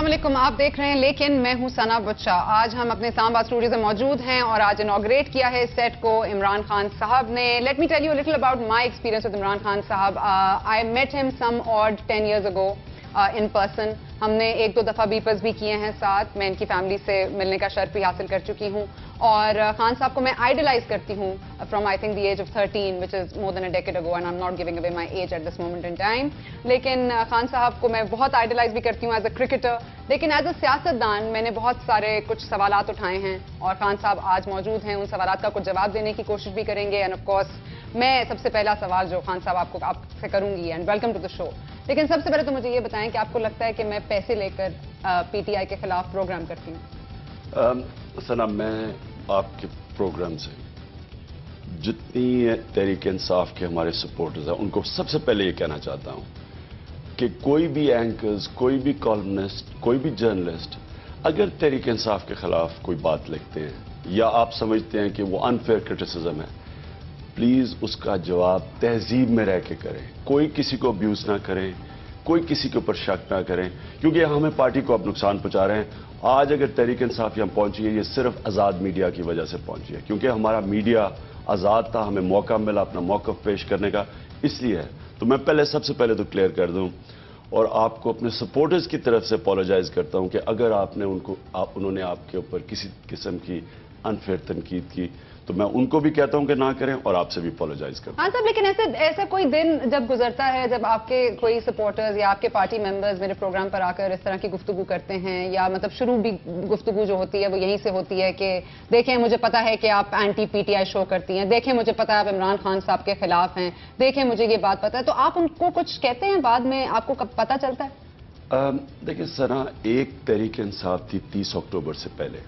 अस्सलाम वालेकुम, आप देख रहे हैं लेकिन मैं हूं सना बच्चा। आज हम अपने इस्लामाबाद स्टूडियो से मौजूद हैं और आज इनॉग्रेट किया है इस सेट को इमरान खान साहब ने। Let me tell you little about my experience with Imran Khan sahab. I met him some odd 10 years ago in person. हमने एक दो दफ़ा बीपर्स भी किए हैं साथ। मैं इनकी फैमिली से मिलने का शर्फ भी हासिल कर चुकी हूँ और खान साहब को मैं आइडलाइज करती हूँ from I think the age of 13 which is more than a decade ago and I am not giving away my age at this moment in time. लेकिन खान साहब को मैं बहुत आइडलाइज भी करती हूँ एज अ क्रिकेटर, लेकिन एज अ सियासतदान मैंने बहुत सारे कुछ सवालात उठाए हैं और खान साहब आज मौजूद हैं। उन सवालात का कुछ जवाब देने की कोशिश भी करेंगे एंड ऑफ कोर्स मैं सबसे पहला सवाल जो खान साहब आपसे करूंगी and welcome to the show. लेकिन सबसे पहले तो मुझे ये बताएं कि आपको लगता है कि मैं पैसे लेकर पीटीआई के खिलाफ प्रोग्राम करती हूँ? सना, मैं आपके प्रोग्राम से जितनी तहरीक इंसाफ के हमारे सपोर्टर्स हैं उनको सबसे पहले ये कहना चाहता हूँ कि कोई भी एंकर्स, कोई भी कॉलमनिस्ट, कोई भी जर्नलिस्ट अगर तहरीक इंसाफ के खिलाफ कोई बात लिखते हैं या आप समझते हैं कि वो अनफेयर क्रिटिसिज्म है, प्लीज उसका जवाब तहजीब में रह के करें। कोई किसी को अब्यूज ना करें, कोई किसी के ऊपर शक ना करें, क्योंकि हमें पार्टी को अब नुकसान पहुंचा रहे हैं। आज अगर तहरीक इंसाफ यहां पहुंची है, ये सिर्फ आज़ाद मीडिया की वजह से पहुंची है, क्योंकि हमारा मीडिया आज़ाद था, हमें मौका मिला अपना मौक़िफ़ पेश करने का, इसलिए है। तो मैं सबसे पहले तो क्लियर कर दूं और आपको अपने सपोर्टर्स की तरफ से अपोलोजाइज करता हूं कि अगर उन्होंने आपके ऊपर किसी किस्म की अनफेयर तनकीद की तो मैं उनको भी कहता हूं कि ना करें और आपसे भी अपोलोजाइज करता हूं। हाँ साहब, लेकिन ऐसा कोई दिन जब गुजरता है जब आपके कोई सपोर्टर्स या आपके पार्टी मेंबर्स मेरे प्रोग्राम पर आकर इस तरह की गुफ्तगू करते हैं, या मतलब शुरू भी गुफ्तगू जो होती है वो यहीं से होती है कि देखें मुझे पता है कि आप एंटी पीटीआई शो करती हैं, देखें मुझे पता है आप इमरान खान साहब के खिलाफ हैं, देखें मुझे ये बात पता है, तो आप उनको कुछ कहते हैं बाद में, आपको कब पता चलता है? देखिए सना, एक तहरीक इंसाफ थी 30 अक्टूबर से पहले,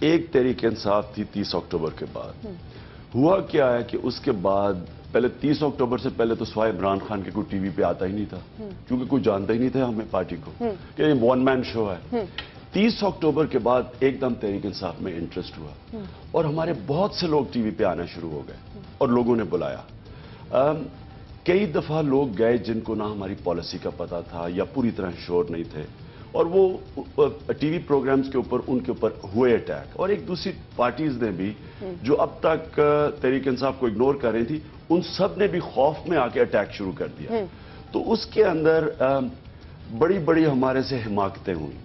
एक तहरीक इंसाफ थी 30 अक्टूबर के बाद। हुआ क्या है कि उसके बाद पहले 30 अक्टूबर से पहले तो स्वाय इमरान खान के कोई टीवी पे आता ही नहीं था, क्योंकि कोई जानता ही नहीं था हमें पार्टी को कि ये वन मैन शो है। 30 अक्टूबर के बाद एकदम तहरीक इंसाफ में इंटरेस्ट हुआ और हमारे बहुत से लोग टीवी पे आना शुरू हो गए और लोगों ने बुलाया। कई दफा लोग गए जिनको ना हमारी पॉलिसी का पता था या पूरी तरह श्योर नहीं थे, और वो टीवी प्रोग्राम्स के ऊपर उनके ऊपर हुए अटैक। और एक दूसरी पार्टीज ने भी जो अब तक तहरीक इंसाफ को इग्नोर कर रही थी, उन सब ने भी खौफ में आके अटैक शुरू कर दिया। तो उसके अंदर बड़ी बड़ी हमारे से हिमाकतें हुई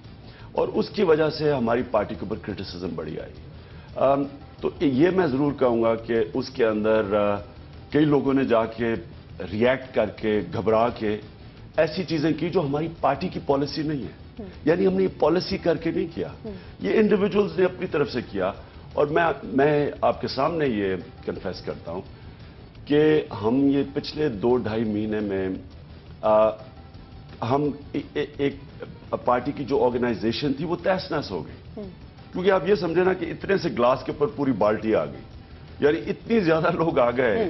और उसकी वजह से हमारी पार्टी के ऊपर क्रिटिसिज्म बढ़ी आई। तो ये मैं जरूर कहूंगा कि उसके अंदर कई लोगों ने जाके रिएक्ट करके, घबरा के ऐसी चीजें की जो हमारी पार्टी की पॉलिसी नहीं है। यानी हमने ये पॉलिसी करके नहीं किया, ये इंडिविजुअल्स ने अपनी तरफ से किया। और मैं आपके सामने ये कन्फेस करता हूं कि हम ये पिछले 2-2.5 महीने में हम एक पार्टी की जो ऑर्गेनाइजेशन थी वो तहस नहस हो गई। क्योंकि आप ये समझे ना कि इतने से ग्लास के ऊपर पूरी बाल्टी आ गई, यानी इतनी ज्यादा लोग आ गए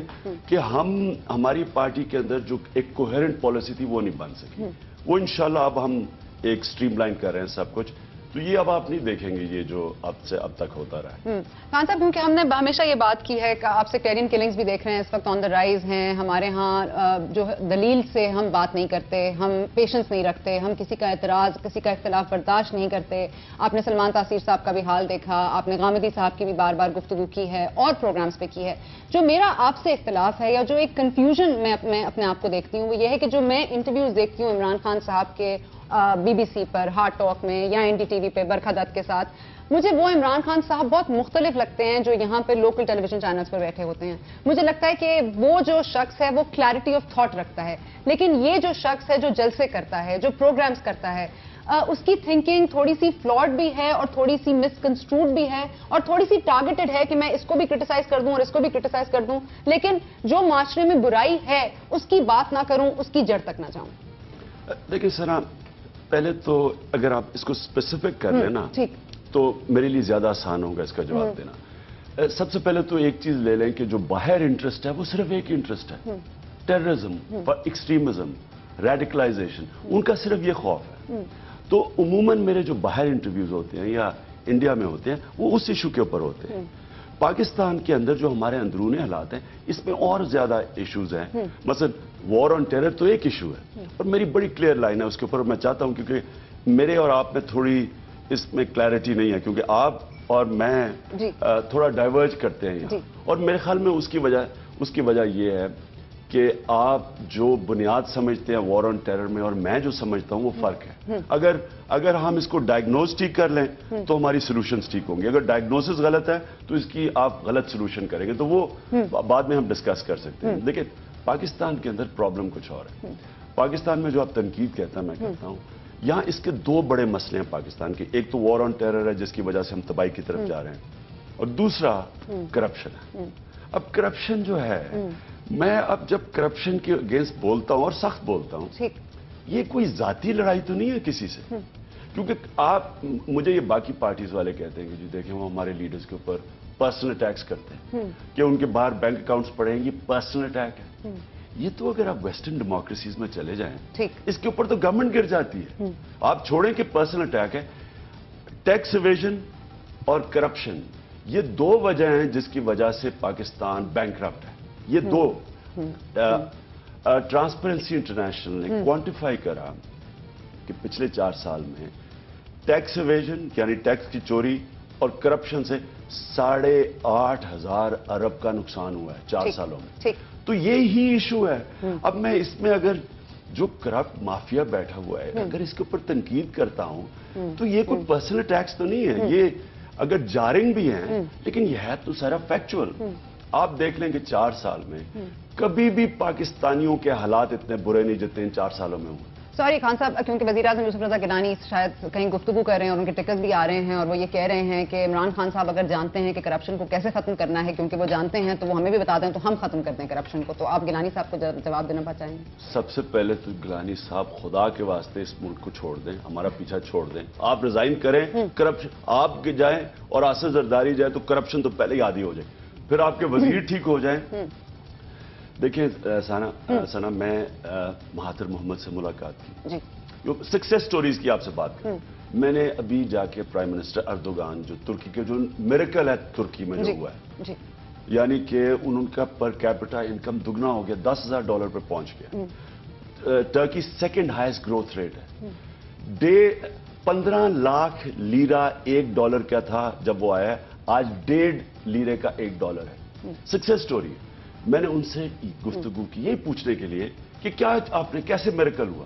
कि हमारी पार्टी के अंदर जो एक कोहेरेंट पॉलिसी थी वो नहीं बन सकी। वो इंशाल्लाह अब हम एक स्ट्रीमलाइन कर रहे हैं सब कुछ, तो ये अब आप नहीं देखेंगे ये जो अब तक होता रहा है। खान साहब, क्योंकि हमने हमेशा ये बात की है कि आप सेक्टेरियन किलिंग्स भी देख रहे हैं इस वक्त ऑन द राइज हैं हमारे यहाँ। जो दलील से हम बात नहीं करते, हम पेशेंस नहीं रखते, हम किसी का एतराज, किसी का इख्तिलाफ बर्दाश्त नहीं करते। आपने सलमान तासीर साहब का भी हाल देखा, आपने गामिदी साहब की भी बार बार गुफ्तगू की है और प्रोग्राम्स पे की है। जो मेरा आपसे इख्तिलाफ है या जो एक कन्फ्यूजन मैं अपने आप को देखती हूँ वो ये है कि जो मैं इंटरव्यूज देखती हूँ इमरान खान साहब के बीबीसी पर, हार्ड टॉक में या एनडीटीवी पे बरखा दत्त के साथ, मुझे वो इमरान खान साहब बहुत मुख्तलिफ लगते हैं जो यहाँ पे लोकल टेलीविजन चैनल्स पर बैठे होते हैं। मुझे लगता है कि वो जो शख्स है वो क्लैरिटी ऑफ थॉट रखता है, लेकिन ये जो शख्स है जो जलसे करता है, जो प्रोग्राम्स करता है, उसकी थिंकिंग थोड़ी सी फ्लॉड भी है और थोड़ी सी मिसकंस्ट्रूड भी है और थोड़ी सी टारगेटेड है कि मैं इसको भी क्रिटिसाइज कर दूं और इसको भी क्रिटिसाइज कर दूं, लेकिन जो माशरे में बुराई है उसकी बात ना करूं, उसकी जड़ तक ना जाऊं। देखिए सना, पहले तो अगर आप इसको स्पेसिफिक कर लेना तो मेरे लिए ज्यादा आसान होगा इसका जवाब देना। सबसे पहले तो एक चीज ले लें कि जो बाहर इंटरेस्ट है वो सिर्फ एक इंटरेस्ट है, टेररिज्म, एक्सट्रीमिज्म, रेडिकलाइजेशन, उनका सिर्फ ये खौफ है। तो उमूमन मेरे जो बाहर इंटरव्यूज होते हैं या इंडिया में होते हैं वो उस इशू के ऊपर होते हैं। पाकिस्तान के अंदर जो हमारे अंदरूनी हालात हैं इसमें और ज्यादा इश्यूज हैं। मसलन वॉर ऑन टेरर तो एक इशू है और मेरी बड़ी क्लियर लाइन है उसके ऊपर। मैं चाहता हूं क्योंकि میرے اور آپ میں تھوڑی اس میں کلیئرٹی نہیں ہے کیونکہ آپ اور میں تھوڑا ڈائیورج کرتے ہیں یہاں، اور میرے خیال میں اس کی وجہ یہ ہے کہ آپ جو بنیاد سمجھتے ہیں وار آن ٹیرر میں اور میں جو سمجھتا ہوں وہ فرق ہے. اگر ہم اس کو ڈائگنوز ٹھیک کر لیں تو ہماری سولوشنز ٹھیک ہوں گی. اگر ڈائگنوسس غلط ہے تو اس کی آپ غلط سولوشن کریں گے تو وہ بعد میں ہم ڈسکس کر سکتے ہیں. دیکھیں پاکستان کے اندر پرابلم کچھ اور ہے. پاکستان میں جو آپ تنقید کہتا ہیں میں کہتا ہوں یہاں اس کے دو بڑے مسئلے ہیں پاکستان کے. ایک تو وار آن ٹیرر ہے جس کی وجہ سے ہم تباہی کی طرف جا رہے ہیں، اور دوسرا کرپشن ہے. اب کرپشن جو ہے، میں اب جب کرپشن کے اگینسٹ بولتا ہوں اور سخت بولتا ہوں، یہ کوئی ذاتی لڑائی تو نہیں ہے کسی سے. کیونکہ آپ مجھے یہ باقی پارٹیز والے کہتے ہیں کہ جی دیکھیں وہ ہمارے لیڈرز کے اوپر پرسنل اٹیکس کرتے ہیں کہ ان کے باہر بینک اکاؤنٹس پڑے ہیں، یہ پرسنل اٹیک ہے. یہ تو اگر آپ ویسٹرن ڈیموکریسیز میں چلے جائیں اس کے اوپر تو گورنمنٹ گر جاتی ہے. آپ چھوڑیں کہ پرسنل اٹیک ہے. ٹیکس ایویژن اور کرپشن یہ دو وجہ ہیں جس کی وجہ سے پاکستان بینکرپٹ ہے. یہ دو ٹرانسپیرنسی انٹرنیشنل نے کوانٹیفائی کرا کہ پچھلے 4 سال میں ٹیکس ایویژن یعنی ٹیکس کی چوری اور کرپشن سے 8,500 ارب کا نقصان ہوا ہے 4 سالوں میں. تو یہی ایشو ہے. اب میں اس میں اگر جو کرپٹ مافیا بیٹھا ہوا ہے اگر اس کے اوپر تنقید کرتا ہوں تو یہ کوئی پرسنل ٹیکس تو نہیں ہے. یہ اگر جارنگ بھی ہیں لیکن یہ ہے تو سارا فیکچول. آپ دیکھ لیں کہ 4 سال میں کبھی بھی پاکستانیوں کے حالات اتنے برے نہیں جتنے ان 4 سالوں میں ہوئے. سوری خان صاحب، کیونکہ وزیر اعظم یوسف رضا گیلانی شاید کہیں گفتگو کر رہے ہیں اور ان کے ٹکٹ بھی آ رہے ہیں اور وہ یہ کہہ رہے ہیں کہ عمران خان صاحب اگر جانتے ہیں کہ کرپشن کو کیسے ختم کرنا ہے، کیونکہ وہ جانتے ہیں تو وہ ہمیں بھی بتا دیں تو ہم ختم کرتے ہیں کرپشن کو. تو آپ گیلانی صاحب کو جواب دینا چاہیں گے؟ سب سے پہلے تو گیلانی صاحب خدا کے واسطے اس ملک کو چھوڑ دیں، ہمارا پیچھا چھوڑ دیں. آپ ریزائن کریں، کرپشن آپ کے جائیں اور آصف زرداری جائے تو کرپشن تو پہلے ہی عادی ہو جائے، پھر آپ کے وزیر ٹھیک ہو جائیں. دیکھیں ثنا، میں مہاتر محمد سے ملاقات کی، سکسیس سٹوریز کی آپ سے بات کریں. میں نے ابھی جا کے پرائم منسٹر اردوغان جو ترکی کے جو میریکل ہے ترکی میں جو ہوا ہے، یعنی کہ ان کا پر کیپٹا انکم دگنا ہو گیا، $10,000 پہ پہنچ گیا. Turkey second highest growth rate ہے. 15 لاکھ لیرہ $1 کا تھا جب وہ آیا، آج 1.5 لیرے کا $1 ہے. Success story. میں نے ان سے گفتگو کی یہی پوچھنے کے لیے کہ کیا آپ نے کیسے میریکل ہوا.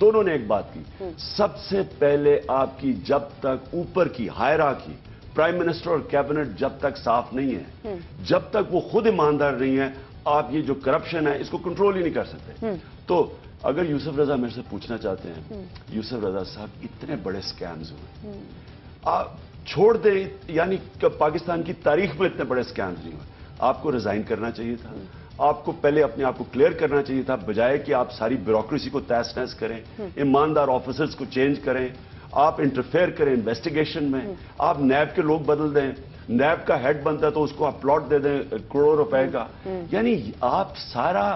دونوں نے ایک بات کی، سب سے پہلے آپ کی جب تک اوپر کی ہائرارکی پرائم منسٹر اور کیبنٹ جب تک صاف نہیں ہے، جب تک وہ خود ایماندار نہیں ہے، آپ یہ جو کرپشن ہے اس کو کنٹرول ہی نہیں کر سکتے. تو اگر یوسف رضا میرے سے پوچھنا چاہتے ہیں، یوسف رضا صاحب اتنے بڑے سکیمز ہوئے، آپ چھوڑ دیں، یعنی کہ پاکستان کی تاریخ میں اتنے بڑے سکیمز نہیں ہوئے. آپ کو ریزائن کرنا چاہیے تھا. آپ کو پہلے اپنے آپ کو کلیئر کرنا چاہیے تھا، بجائے کہ آپ ساری بیوروکریسی کو تہس نہس کریں، ایماندار آفیسرز کو چینج کریں، آپ انٹرفیئر کریں انویسٹیگیشن میں. آپ نیب کے لوگ بدل دیں، نیب کا ہیڈ بنتا ہے تو اس کو آپ پلاٹ دے دیں کروڑوں روپے کا. یعنی آپ سارا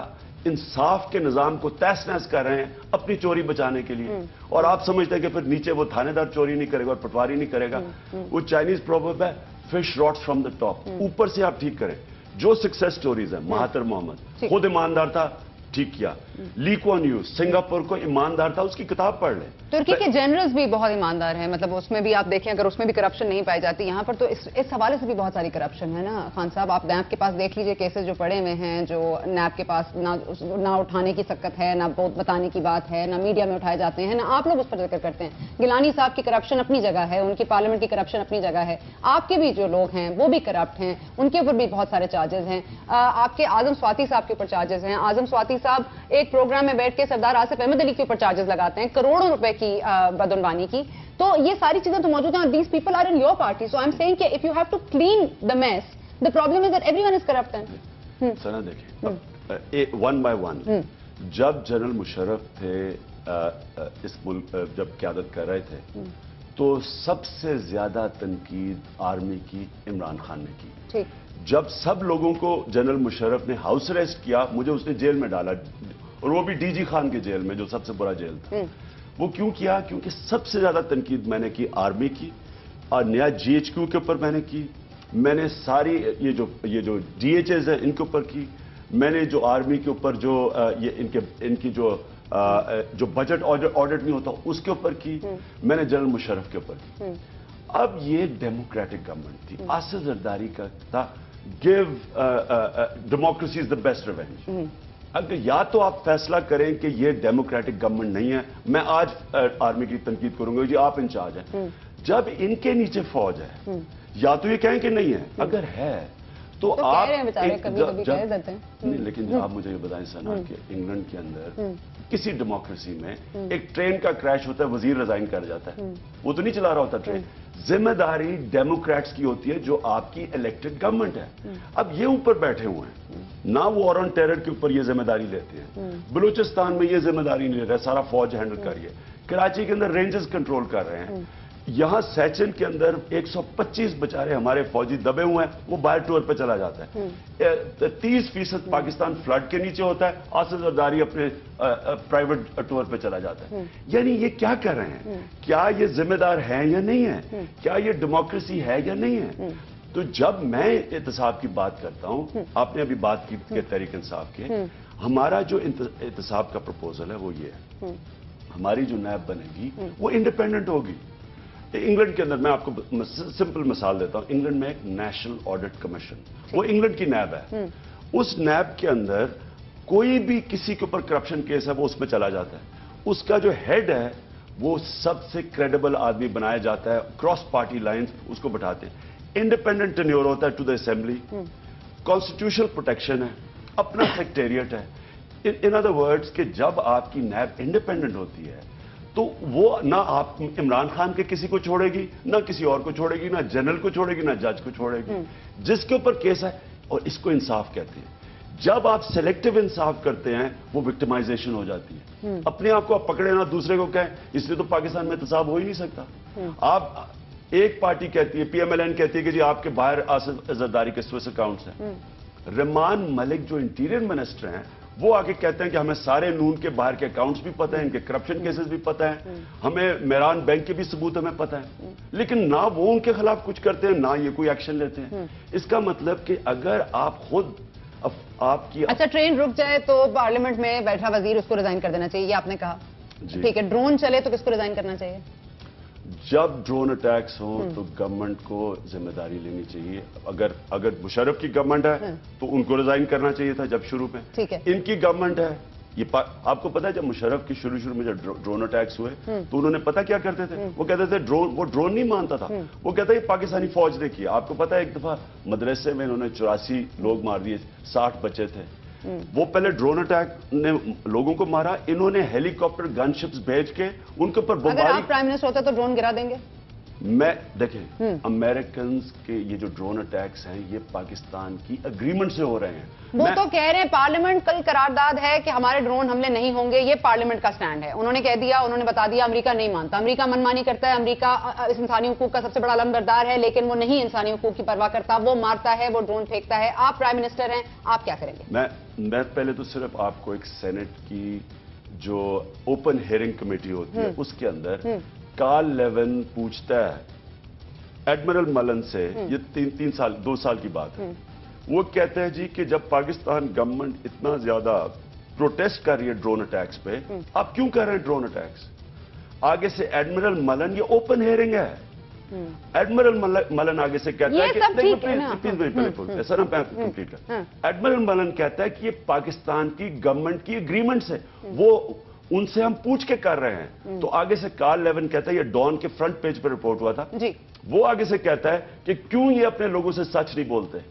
انصاف کے نظام کو تہس نہس کر رہے ہیں اپنی چوری بچانے کے لیے. اور آپ سمجھتے ہیں کہ پھر نیچے وہ تھانے دار چوری نہیں کرے گا اور پٹواری نہیں کرے گا. وہ چائنیز پروورب ہے، fish rots from the top. اوپر سے آپ ٹھیک کریں. جو سکسیس سٹوریز ہیں، مہاتر محمد خود ایماندار تھا، ٹھیک کیا. لی کوان یو سنگاپور کو ایماندار تھا، اس کی کتاب پڑھ لیں. ترکی کے جنرلز بھی بہت ایماندار ہیں، مطلب اس میں بھی آپ دیکھیں اگر اس میں بھی کرپشن نہیں پائی جاتی، یہاں پر تو اس حوالے سے بھی بہت ساری کرپشن ہے نا خان صاحب. آپ نیب کے پاس دیکھ لیجئے کیسز جو پڑے ہوئے ہیں، جو نیب کے پاس نہ اٹھانے کی سکت ہے، نہ بتانے کی بات ہے، نہ میڈیا میں اٹھائے جاتے ہیں، نہ آپ لوگ اس پر ذکر کرتے ہیں. گیلانی صاحب کی کرپشن اپنی جگہ ہے، ان کی پارلیمنٹ کی کرپشن اپنی جگہ ہے. آپ کے بھی جو لوگ ہیں وہ بھی کرپٹ ہیں، ان کے اوپر بھی بہت سارے چارجز ہیں. آپ کے اعظم سواتی صاحب کے اوپر چارجز ہیں. اعظم سواتی صاحب ایک پروگرام میں بیٹھ کے سردار آصف احمد علی کے اوپر چارجز لگاتے ہیں کروڑوں روپے کی بدعنوانی کی. تو یہ ساری چیزیں تو موجود ہیں. These people are in your party. So I am seeing کہ if you have to clean the mess, the problem is that every one is corrupt. سنا دیکھیں ون بائی ون، جب جنرل مشرف تھے اس ملک جب قیادت کر رہے تھے تو سب سے زیادہ تنقید آرمی کی عمران خان نے کی. جب سب لوگوں کو جنرل مشرف نے ہاؤس اریسٹ کیا، مجھے اس نے جیل میں ڈالا، اور وہ بھی ڈی جی خان کے جیل میں جو سب سے بڑا جیل تھا. وہ کیوں کیا؟ کیونکہ سب سے زیادہ تنقید میں نے کی آرمی کی، اور نیا جی ایچ کیو کے اوپر میں نے کی. میں نے ساری یہ جو ڈی ایچ ایز ہیں ان کے اوپر کی. میں نے جو آرمی کے اوپر جو ان کی جو जो बजट ऑडिट नहीं होता उसके ऊपर की, मैंने जनरल मुशर्रफ के ऊपर की। अब ये डेमोक्रेटिक गवर्नमेंट थी, आसिफ जरदारी का था give democracy is the best revenge. अगर या तो आप फैसला करें कि ये डेमोक्रेटिक गवर्नमेंट नहीं है, मैं आज आर्मी की तनकीद करूंगा जी आप इंचार्ज हैं, जब इनके नीचे फौज है या तो ये कहें कि नहीं है, अगर है तो आप कभी कह देते हैं। नहीं, लेकिन आप मुझे ये बताएं सना कि इंग्लैंड के अंदर किसी डेमोक्रेसी में एक ट्रेन का क्रैश होता है, वजीर रिजाइन कर जाता है, वो तो नहीं चला रहा होता ट्रेन। जिम्मेदारी डेमोक्रेट्स की होती है जो आपकी इलेक्टेड गवर्नमेंट है। अब ये ऊपर बैठे हुए हैं ना, वॉर ऑन टेरर के ऊपर ये जिम्मेदारी लेते हैं, बलूचिस्तान में ये जिम्मेदारी नहीं ले रहे, सारा फौज हैंडल करिए, कराची के अंदर रेंजर्स कंट्रोल कर रहे हैं, यहां सैचन के अंदर 125 बेचारे हमारे फौजी दबे हुए हैं, वो बाहर टूर पे चला जाता है। 30% पाकिस्तान फ्लड के नीचे होता है, आसिफ जरदारी अपने प्राइवेट टूर पे चला जाता है। यानी ये क्या कर रहे हैं? क्या ये जिम्मेदार हैं या नहीं है? क्या ये डेमोक्रेसी है या नहीं है? तो जब मैं एहतसाब की बात करता हूं, आपने अभी बात की के तहरीक इंसाफ के, हमारा जो एहतसाब का प्रपोजल है वो ये है, हमारी जो नैब बनेगी वो इंडिपेंडेंट होगी। इंग्लैंड के अंदर मैं आपको सिंपल मिसाल देता हूं, इंग्लैंड में एक नेशनल ऑडिट कमीशन, वो इंग्लैंड की नैब है। उस नैब के अंदर कोई भी किसी के ऊपर करप्शन केस है वो उसमें चला जाता है, उसका जो हेड है वो सबसे क्रेडिबल आदमी बनाया जाता है, क्रॉस पार्टी लाइंस उसको बैठाते हैं, इंडिपेंडेंट टेन्योर होता है to the assembly, constitutional protection है, अपना सेक्रेटेरिएट है। इन अदर वर्ड्स कि जब आपकी नैब इंडिपेंडेंट होती है तो वो ना आप इमरान खान के किसी को छोड़ेगी, ना किसी और को छोड़ेगी, ना जनरल को छोड़ेगी, ना जज को छोड़ेगी, जिसके ऊपर केस है, और इसको इंसाफ कहते हैं। जब आप सेलेक्टिव इंसाफ करते हैं वो विक्टिमाइजेशन हो जाती है, अपने आप को आप पकड़े ना दूसरे को कहें, इसलिए तो पाकिस्तान में एहतसाब हो ही नहीं सकता। आप एक पार्टी कहती है, PMLN कहती है कि जी आपके बाहर आसिफ जरदारी के स्विस अकाउंट्स हैं, रहमान मलिक जो इंटीरियर मिनिस्टर हैं वो आके कहते हैं कि हमें सारे नून के बाहर के अकाउंट्स भी पता है, इनके करप्शन केसेस भी पता है, हमें मेरान बैंक के भी सबूत हमें पता है, लेकिन ना वो उनके खिलाफ कुछ करते हैं ना ये कोई एक्शन लेते हैं। इसका मतलब कि अगर आप खुद आपकी अच्छा ट्रेन रुक जाए तो पार्लियामेंट में बैठा वजीर उसको रिजाइन कर देना चाहिए, ये आपने कहा, ठीक है, ड्रोन चले तो किसको रिजाइन करना चाहिए? जब ड्रोन अटैक्स हो तो गवर्नमेंट को जिम्मेदारी लेनी चाहिए। अगर मुशर्रफ की गवर्नमेंट है तो उनको रिजाइन करना चाहिए था जब शुरू में। ठीक है, इनकी गवर्नमेंट है, ये आपको पता है जब मुशर्रफ की शुरू में जब ड्रोन अटैक्स हुए तो उन्होंने पता क्या करते थे? वो कहते थे वो ड्रोन नहीं मानता था, वो कहता है पाकिस्तानी फौज ने किया। आपको पता है एक दफा मदरसे में इन्होंने 84 लोग मार दिए, 60 बचे थे। वो पहले ड्रोन अटैक ने लोगों को मारा, इन्होंने हेलीकॉप्टर गनशिप्स भेज के उनके ऊपर बमबारी। अगर आप प्राइम मिनिस्टर होते तो ड्रोन गिरा देंगे? मैं देखें, अमेरिकन के ये जो ड्रोन अटैक्स हैं ये पाकिस्तान की एग्रीमेंट से हो रहे हैं। वो तो कह रहे हैं पार्लियामेंट कल करारदाद है कि हमारे ड्रोन हमले नहीं होंगे, ये पार्लियामेंट का स्टैंड है। उन्होंने कह दिया, उन्होंने बता दिया अमेरिका नहीं मानता, अमेरिका मनमानी करता है, अमेरिका इंसानी हुकूक का सबसे बड़ा अलमबरदार है, लेकिन वो नहीं इंसानी हुकूक की परवाह करता, वो मारता है, वो ड्रोन फेंकता है। आप प्राइम मिनिस्टर हैं, आप क्या करेंगे? मैं पहले तो सिर्फ आपको एक सेनेट की जो ओपन हियरिंग कमेटी होती है उसके अंदर कार्ल लेवन पूछता है एडमिरल मलन से, ये 2 साल की बात है, वो कहते हैं जी कि जब पाकिस्तान गवर्नमेंट इतना ज्यादा प्रोटेस्ट कर रही है ड्रोन अटैक्स पे, आप क्यों कर रहे हैं ड्रोन अटैक्स? आगे से एडमिरल मलन, ये ओपन हियरिंग है, एडमिरल मलन आगे से कहता है कि सर कंप्लीट कर, एडमिरल मलन कहता है कि ये पाकिस्तान की गवर्नमेंट की एग्रीमेंट से, वो उनसे हम पूछ के कर रहे हैं। तो आगे से कार्ल लेवन कहता है, ये डॉन के फ्रंट पेज पर रिपोर्ट हुआ था जी, वो आगे से कहता है कि क्यों ये अपने लोगों से सच नहीं बोलते,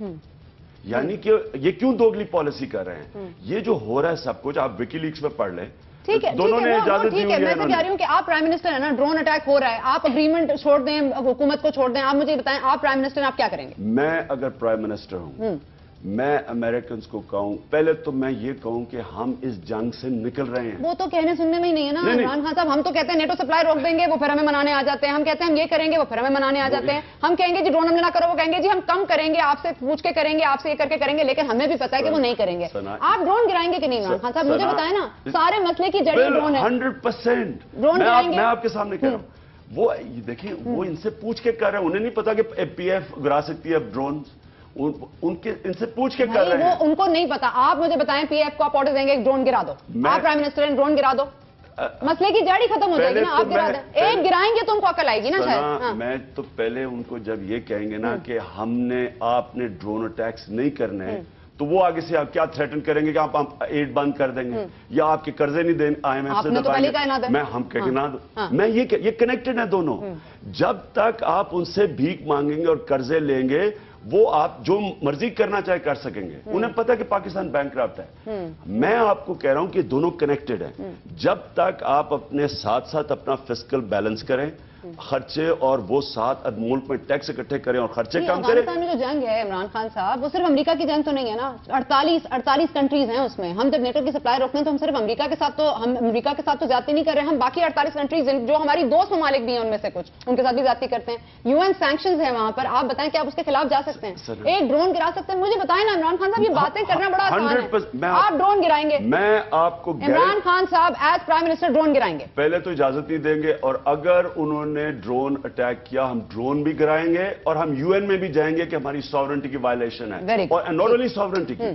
यानी कि ये क्यों दोगली पॉलिसी कर रहे हैं। ये जो हो रहा है सब कुछ आप विकीलीक्स में पढ़ लें, ठीक है, दोनों ने इजाजत दी है। मैं तो कह रही हूं कि आप प्राइम मिनिस्टर है ना, ड्रोन अटैक हो रहा है, आप अग्रीमेंट छोड़ दें, हुकूमत को छोड़ दें, आप मुझे बताएं, आप प्राइम मिनिस्टर हैं, आप क्या करेंगे? मैं अगर प्राइम मिनिस्टर हूं, मैं अमेरिकन को कहूं, पहले तो मैं ये कहूं कि हम इस जंग से निकल रहे हैं। वो तो कहने सुनने में ही नहीं है ना इमरान खान साहब, हम तो कहते हैं नेटो सप्लाई रोक देंगे, वो फिर हमें मनाने आ जाते हैं, हम कहते हैं हम ये करेंगे, वो फिर हमें मनाने आ जाते हैं, हम कहेंगे जी ड्रोन हमले ना करो, वो कहेंगे जी हम कम करेंगे, आपसे पूछ के करेंगे, आपसे ये करके करेंगे, लेकिन हमें भी पता है कि वो नहीं करेंगे। आप ड्रोन गिराएंगे कि नहीं इमरान खान साहब, मुझे बताए ना, सारे मसले की जड़ ड्रोन है। 100% ड्रोन गिराएंगे। मैं आपके सामने कह रहा हूं, वो देखिए वो इनसे पूछ के कर रहे हैं, उन्हें नहीं पता कि PF गिरा सकती है ड्रोन, ان سے پوچھ کے کر رہے ہیں. ان کو نہیں پتا. آپ مجھے بتائیں پی ایف کو آپ آرڈر دیں گے ایک ڈرون گرا دو, آپ پرائم منسٹر نے ڈرون گرا دو, مسئلے کی جڑ ہی ختم ہو جائے گی نا. آپ گرا دیں, ایک گرائیں گے تو ان کو عقل آئے گی نا شاید. میں تو پہلے ان کو جب یہ کہیں گے نا کہ آپ نے ڈرون اٹیکس نہیں کرنے, تو وہ آگے سے آپ کیا تھریٹن کریں گے کہ آپ ایڈ بند کر دیں گے یا آپ کے قرضے نہیں دیں آئی ایم ایف سے دبائیں گے. میں ہم کہیں نہ دوں, میں یہ کنیکٹڈ ہیں دونوں. جب تک آپ ان سے بھیک مانگیں گے اور قرضے لیں گے, وہ آپ جو مرضی کرنا چاہے کر سکیں گے. انہیں پتہ کہ پاکستان بینکرپٹ ہے. میں آپ کو کہہ رہا ہوں کہ دونوں کنیکٹڈ ہیں. جب تک آپ اپنے ساتھ ساتھ اپنا فسکل بیلنس کریں, خرچے اور وہ ساتھ ملک میں ٹیکس اکٹھے کریں اور خرچے کم کریں. افغانستان میں جو جنگ ہے عمران خان صاحب, وہ صرف امریکہ کی جنگ تو نہیں ہے نا. 48 کنٹریز ہیں اس میں. ہم جب نیٹو کی سپلائی روکتے ہیں تو ہم صرف امریکہ کے ساتھ تو زیادتی نہیں کر رہے, ہم باقی 48 کنٹریز جو ہماری دوست ممالک بھی ہیں ان میں سے کچھ, ان کے ساتھ بھی زیادتی کرتے ہیں. یو این سینکشنز ہیں وہاں پر. آپ بتائیں کہ آپ اس کے خلاف جا سکتے ہیں, ایک ڈرون گرا سکتے ہیں. مجھے بتائیں نا عمران خان صاحب, یہ باتیں کرنا بڑا آسان ہے. آپ ڈرون گرائیں گے, میں آپ کو عمران خان صاحب ایز پرائم منسٹر ڈرون گرائیں گے. پہلے تو اجازت نہیں دیں گے, اور اگر انہوں نے ڈرون اٹیک کیا, ہم ڈرون بھی گرائیں گے اور ہم یو این میں بھی جائیں گے کہ ہماری ساورنٹی کی وائلیشن ہے. اور ناٹ اونلی ساورنٹی کی,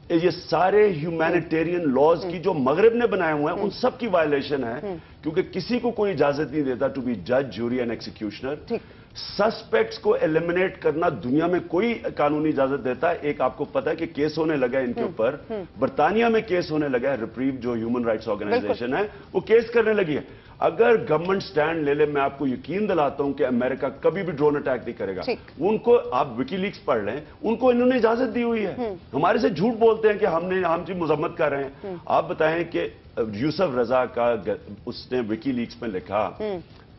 یہ سارے ہیومینیٹیرین لاز کی جو مغرب نے بنائے ہوئے ہیں ان سب کی وائلیشن ہے, کیونکہ کسی کو کوئی اجازت نہیں دیتا ٹو بی جج, جوری اینڈ ایکسیکیوشنر. سسپیکٹس کو ایلیمنیٹ کرنا دنیا میں کوئی قانونی اجازت دیتا ہے. ایک آپ کو پتا ہے کہ کیس ہونے لگا ہے ان کے اوپر, برطانیہ میں کیس ہونے لگا ہے. ریپریو جو ہیومن رائٹس آرگنائزیشن ہے وہ کیس کرنے لگی ہے. اگر گورنمنٹ سٹینڈ لے لے, میں آپ کو یقین دلاتا ہوں کہ امریکہ کبھی بھی ڈرون اٹیک نہیں کرے گا. ان کو آپ وکی لیکس پڑھ لیں, ان کو انہوں نے اجازت دی ہوئی ہے. ہمارے سے جھوٹ بولتے ہیں کہ ہم جی مذمت کر رہے ہیں. آپ بتائیں کہ یوسف رضا کا اس نے وکی لیکس میں لکھا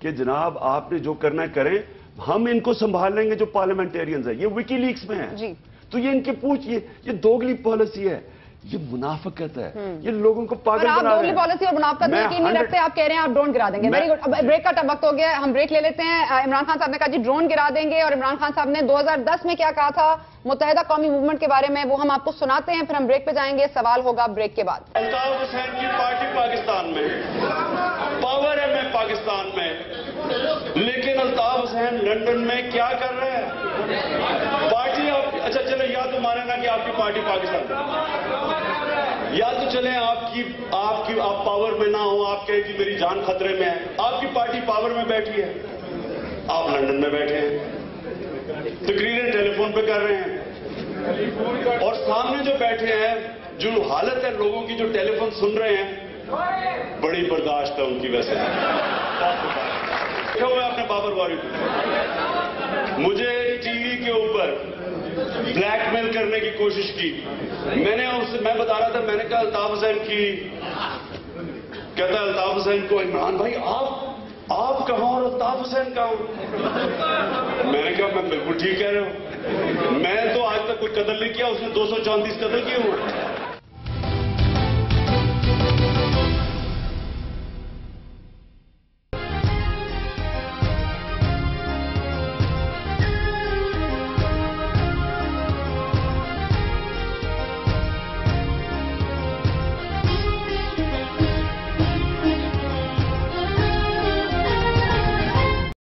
کہ جناب آپ نے جو کرنا ہے کریں, ہم ان کو سنبھال لیں گے جو پارلیمنٹیرینز ہیں. یہ وکی لیکس میں ہے. تو یہ ان کے پوچھئے, یہ دوگلی پالیسی ہے, یہ منافقت ہے, یہ لوگوں کو پاگل بنا رہے ہیں. آپ دوگلی پالیسی اور منافقت میں یقین نہیں رکھتے, آپ کہہ رہے ہیں آپ ڈرون گرا دیں گے. Very good. اب بریک کا وقت ہو گیا ہے, ہم بریک لے لیتے ہیں. عمران خان صاحب نے کہا جی ڈرون گرا دیں گے, اور عمران خان صاحب نے 2010 میں کیا کہا تھا متحدہ قومی موومنٹ کے بارے میں, وہ ہم آپ کو سناتے ہیں, پھر ہم بریک پہ جائیں گے. سوال ہوگا بریک کے بعد. الطاف حسین کی پارٹی پاکستان میں پاور ہے, میں پاکستان میں, لیکن الطاف حسین لندن میں کیا کر رہے ہیں؟ پارٹی آپ, اچھا چلے, یا تو مانے نا کہ آپ کی پارٹی پاکستان میں, یا تو چلیں آپ پاور میں نہ ہو, آپ کہیں کہ میری جان خطرے میں ہے, آپ کی پارٹی پاور میں بیٹھی ہے, آپ لندن میں بیٹھے ہیں, تقریریں ٹیلی فون پہ کر رہے ہیں, اور سامنے جو بیٹھے ہیں, جو حالت ہے لوگوں کی جو ٹیلی فون سن رہے ہیں, بڑی برداشت ہے ان کی. ویسے دیکھا ہوا اپنے بابر واری کو, مجھے ٹی وی کے اوپر بلیک میل کرنے کی کوشش کی. میں بتا رہا تھا, میں نے کہا الطاف حسین کی, کہتا ہے الطاف حسین کو, عمران بھائی آپ کہاں اور الطاف حسین کہاں؟ میں نے کہا میں بالکل ٹھیک کہہ رہے ہوں, میں تو آج تک کوئی قتل نہیں کیا, اس نے 234 قتل کیے ہوئے.